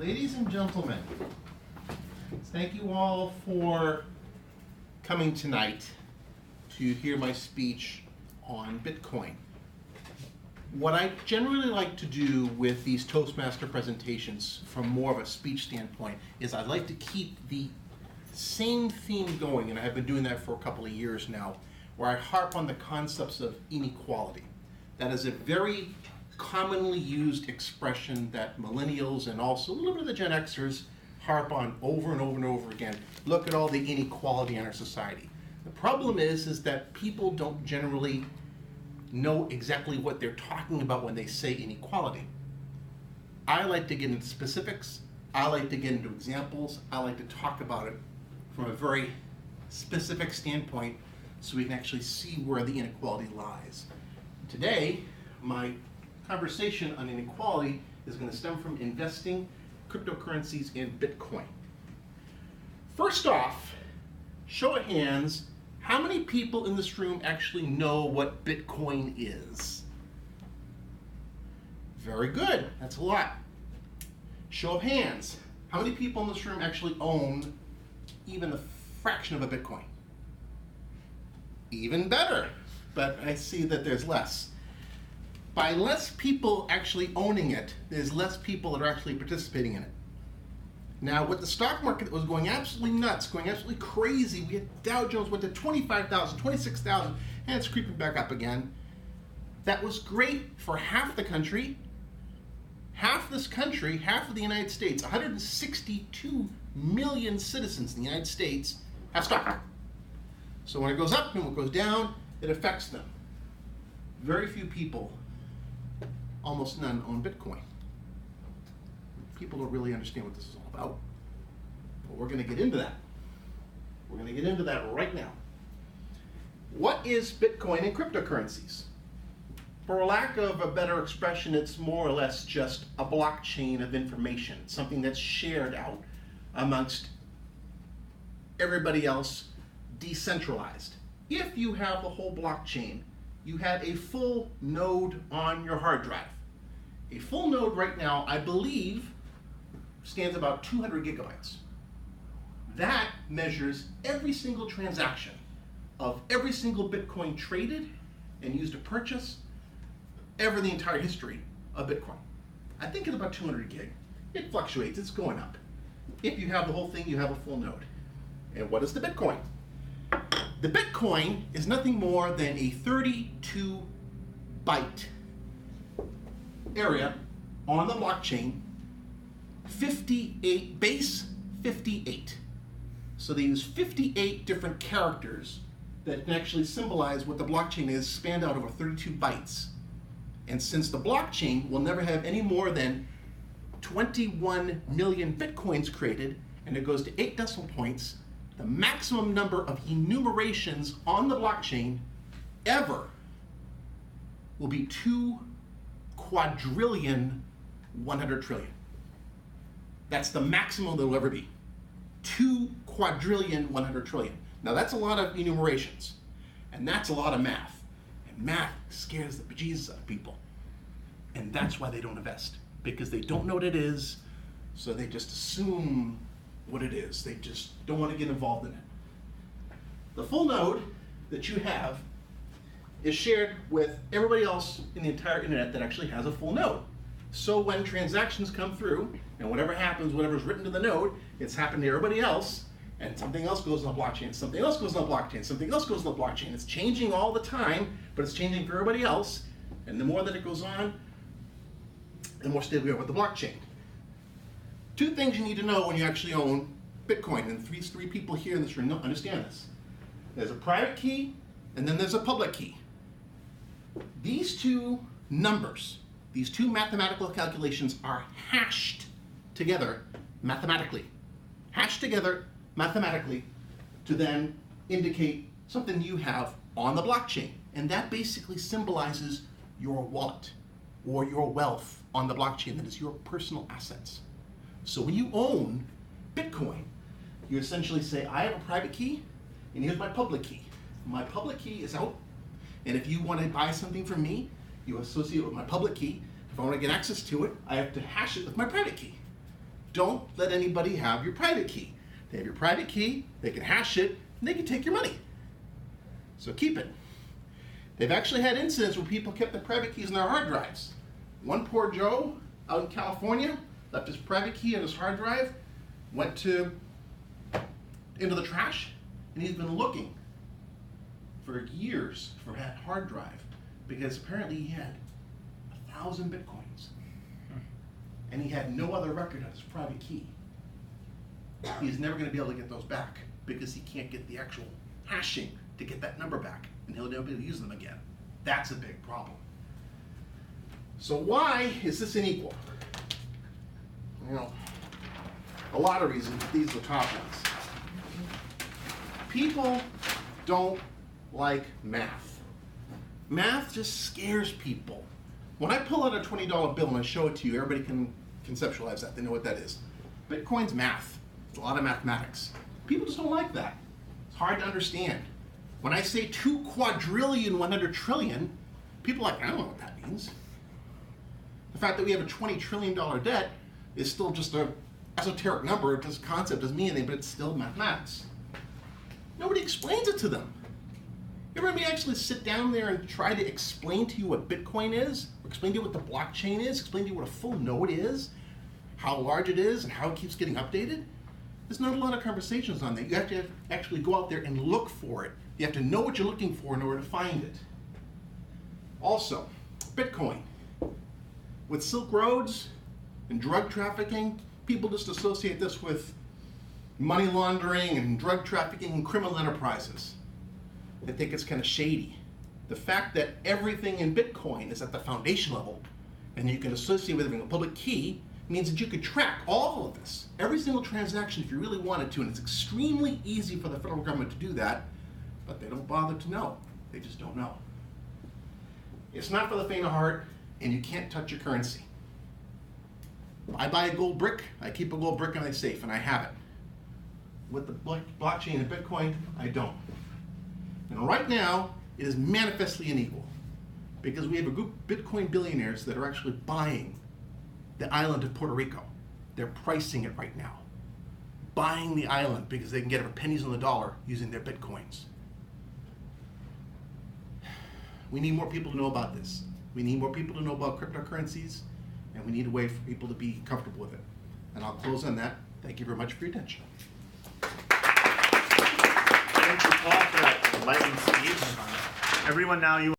Ladies and gentlemen, thank you all for coming tonight to hear my speech on Bitcoin. What I generally like to do with these Toastmaster presentations from more of a speech standpoint is I'd like to keep the same theme going, and I've been doing that for a couple of years now, where I harp on the concepts of inequality. That is a very commonly used expression that millennials and also a little bit of the Gen Xers harp on over and over and over again. Look at all the inequality in our society. The problem is that people don't generally know exactly what they're talking about when they say inequality. I like to get into specifics. I like to get into examples. I like to talk about it from a very specific standpoint so we can actually see where the inequality lies. Today, my conversation on inequality is going to stem from investing, cryptocurrencies, and Bitcoin. First off, show of hands, how many people in this room actually know what Bitcoin is? Very good, that's a lot. Show of hands, how many people in this room actually own even a fraction of a Bitcoin? Even better, but I see that there's less. By less people actually owning it, there's less people that are actually participating in it. Now, with the stock market that was going absolutely nuts, going absolutely crazy, we had Dow Jones went to 25,000, 26,000, and it's creeping back up again. That was great for half the country. Half this country, half of the United States, 162 million citizens in the United States have stock. So when it goes up and when it goes down, it affects them. Very few people, almost none, own Bitcoin. People don't really understand what this is all about, but we're going to get into that. We're going to get into that right now. What is Bitcoin and cryptocurrencies? For lack of a better expression, it's more or less just a blockchain of information, something that's shared out amongst everybody else, decentralized. If you have the whole blockchain, you have a full node on your hard drive. A full node right now, I believe, stands about 200 gigabytes. That measures every single transaction of every single Bitcoin traded and used to purchase ever the entire history of Bitcoin. I think it's about 200 gig. It fluctuates, it's going up. If you have the whole thing, you have a full node. And what is the Bitcoin? The Bitcoin is nothing more than a 32 byte area on the blockchain, 58 base 58. So they use 58 different characters that can actually symbolize what the blockchain is, spanned out over 32 bytes. And since the blockchain will never have any more than 21 million Bitcoins created, and it goes to 8 decimal points, the maximum number of enumerations on the blockchain ever will be 2 quadrillion 100 trillion. That's the maximum there will ever be. 2 quadrillion 100 trillion. Now that's a lot of enumerations, and that's a lot of math. And math scares the bejesus out of people. And that's why they don't invest, because they don't know what it is, so they just assume what it is. They just don't want to get involved in it. The full node that you have is shared with everybody else in the entire internet that actually has a full node. So when transactions come through, and whatever happens, whatever's written to the node, it's happened to everybody else, and something else goes on the blockchain, something else goes on the blockchain, something else goes on the blockchain. It's changing all the time, but it's changing for everybody else, and the more that it goes on, the more stable we are with the blockchain. 2 things you need to know when you actually own Bitcoin, and three people here in this room don't understand this. There's a private key, and then there's a public key. These 2 numbers, these 2 mathematical calculations are hashed together mathematically. Hashed together mathematically to then indicate something you have on the blockchain. And that basically symbolizes your wallet or your wealth on the blockchain. That is your personal assets. So when you own Bitcoin, you essentially say, I have a private key, and here's my public key. My public key is out, and if you want to buy something from me, you associate it with my public key. If I want to get access to it, I have to hash it with my private key. don't let anybody have your private key. They have your private key, they can hash it, and they can take your money. So keep it. They've actually had incidents where people kept their private keys in their hard drives. One poor Joe out in California left his private key on his hard drive, went into the trash, and he's been looking for years for that hard drive because apparently he had 1,000 Bitcoins and he had no other record of his private key. He's never going to be able to get those back because he can't get the actual hashing to get that number back, and he'll never be able to use them again. That's a big problem. So why is this unequal? You know, a lot of reasons, but these are the top ones. People don't like math. Math just scares people. When I pull out a $20 bill and I show it to you, everybody can conceptualize that. They know what that is. Bitcoin's math. It's a lot of mathematics. People just don't like that. It's hard to understand. When I say 2 quadrillion, 100 trillion, people are like, I don't know what that means. The fact that we have a $20 trillion debt is still just an esoteric number. This concept doesn't mean anything, but it's still mathematics. Nobody explains it to them. You ever actually sit down there and try to explain to you what Bitcoin is, or explain to you what the blockchain is, explain to you what a full node is, how large it is, and how it keeps getting updated? There's not a lot of conversations on that. You have to actually go out there and look for it. You have to know what you're looking for in order to find it. Also, Bitcoin. With Silk Roads and drug trafficking, people just associate this with money laundering and drug trafficking and criminal enterprises. They think it's kind of shady. The fact that everything in Bitcoin is at the foundation level and you can associate with having a public key means that you could track all of this, every single transaction if you really wanted to, and it's extremely easy for the federal government to do that, but they don't bother to know. They just don't know. It's not for the faint of heart, and you can't touch your currency. I buy a gold brick, I keep a gold brick in my safe, and I have it. With the blockchain and Bitcoin, I don't. And right now, it is manifestly unequal because we have a group of Bitcoin billionaires that are actually buying the island of Puerto Rico. They're pricing it right now. Buying the island because they can get it for pennies on the dollar using their Bitcoins. We need more people to know about this. We need more people to know about cryptocurrencies, and we need a way for people to be comfortable with it. And I'll close on that. Thank you very much for your attention. Thank you, Paul, for that enlightening speech. Everyone now, you